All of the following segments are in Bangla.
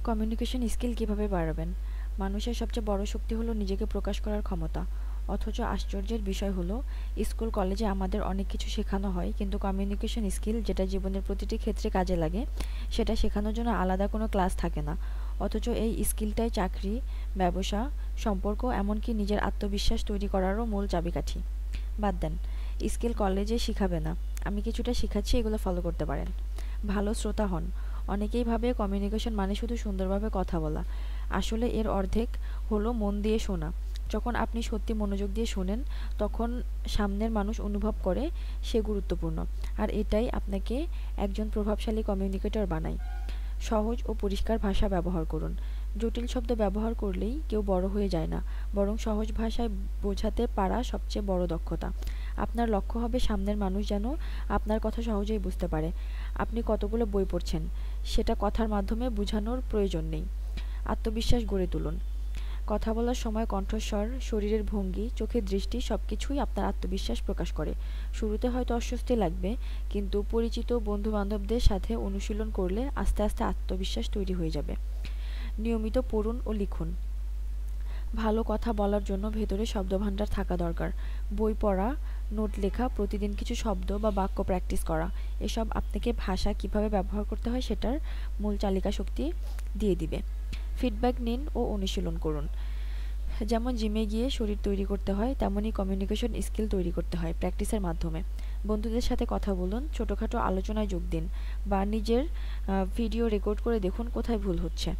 কমিউনিকেশন স্কিল কিভাবে বাড়াবেন? মানুষের সবচেয়ে বড় শক্তি হলো নিজেকে প্রকাশ করার ক্ষমতা। অথচ আশ্চর্যের বিষয় হলো, স্কুল কলেজে আমাদের অনেক কিছু শেখানো হয়, কিন্তু কমিউনিকেশন স্কিল, যেটা জীবনের প্রতিটি ক্ষেত্রে কাজে লাগে, সেটা শেখানোর জন্য আলাদা কোনো ক্লাস থাকে না। অথচ এই স্কিলটাই চাকরি, ব্যবসা, সম্পর্ক, এমনকি নিজের আত্মবিশ্বাস তৈরি করারও মূল চাবিকাঠি। বাদ দেন, স্কিল কলেজে শিখাবে না, আমি কিছুটা শিখাচ্ছি, এগুলো ফলো করতে পারেন। ভালো শ্রোতা হন। অনেকেই ভাবে কমিউনিকেশন মানে শুধু সুন্দরভাবে কথা বলা। আসলে এর অর্ধেক হলো মন দিয়ে শোনা। যখন আপনি সত্যি মনোযোগ দিয়ে শোনেন, তখন সামনের মানুষ অনুভব করে সে গুরুত্বপূর্ণ। আর এটাই আপনাকে একজন প্রভাবশালী কমিউনিকেটর বানায়। সহজ ও পরিষ্কার ভাষা ব্যবহার করুন। জটিল শব্দ ব্যবহার করলেই কেউ বড় হয়ে যায় না, বরং সহজ ভাষায় বোঝাতে পারা সবচেয়ে বড় দক্ষতা। আপনার লক্ষ্য হবে সামনের মানুষ যেন আপনার কথা সহজেই বুঝতে পারে। আপনি কতগুলো বই পড়ছেন, সেটা কথার মাধ্যমে বোঝানোর প্রয়োজন নেই। আত্মবিশ্বাস গড়ে তুলুন। কথা বলার সময় কণ্ঠস্বর, শরীরের ভঙ্গি, চোখের দৃষ্টি সবকিছুই আপনার আত্মবিশ্বাস প্রকাশ করে। শুরুতে হয়তো অস্বস্তি লাগবে, কিন্তু পরিচিত বন্ধু-বান্ধবদের সাথে অনুশীলন করলে আস্তে আস্তে আত্মবিশ্বাস তৈরি হয়ে যাবে। নিয়মিত পড়ুন ও লিখুন। ভালো কথা বলার জন্য ভেতরে শব্দভাণ্ডার থাকা দরকার। বই পড়া, নোট লেখা, প্রতিদিন কিছু শব্দ বা বাক্য প্র্যাকটিস করা, এসব আপনাকে ভাষা কীভাবে ব্যবহার করতে হয় সেটার মূল চালিকা শক্তি দিয়ে দিবে। ফিডব্যাক নিন ও অনুশীলন করুন। যেমন জিমে গিয়ে শরীর তৈরি করতে হয়, তেমনই কমিউনিকেশন স্কিল তৈরি করতে হয় প্র্যাকটিসের মাধ্যমে। বন্ধুদের সাথে কথা বলুন, ছোটোখাটো আলোচনায় যোগ দিন, বা নিজের ভিডিও রেকর্ড করে দেখুন কোথায় ভুল হচ্ছে।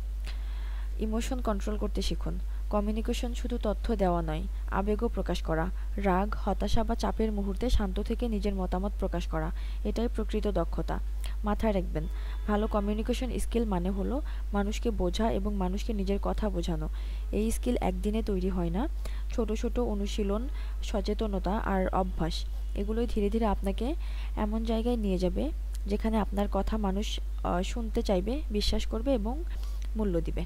ইমোশন কন্ট্রোল করতে শিখুন। কমিউনিকেশন শুধু তথ্য দেওয়া নয়, আবেগও প্রকাশ করা। রাগ, হতাশা বা চাপের মুহূর্তে শান্ত থেকে নিজের মতামত প্রকাশ করা, এটাই প্রকৃত দক্ষতা। মাথায় রাখবেন, ভালো কমিউনিকেশন স্কিল মানে হলো মানুষকে বোঝা এবং মানুষকে নিজের কথা বোঝানো। এই স্কিল একদিনে তৈরি হয় না। ছোট ছোট অনুশীলন, সচেতনতা আর অভ্যাস, এগুলোই ধীরে ধীরে আপনাকে এমন জায়গায় নিয়ে যাবে যেখানে আপনার কথা মানুষ শুনতে চাইবে, বিশ্বাস করবে এবং মূল্য দিবে।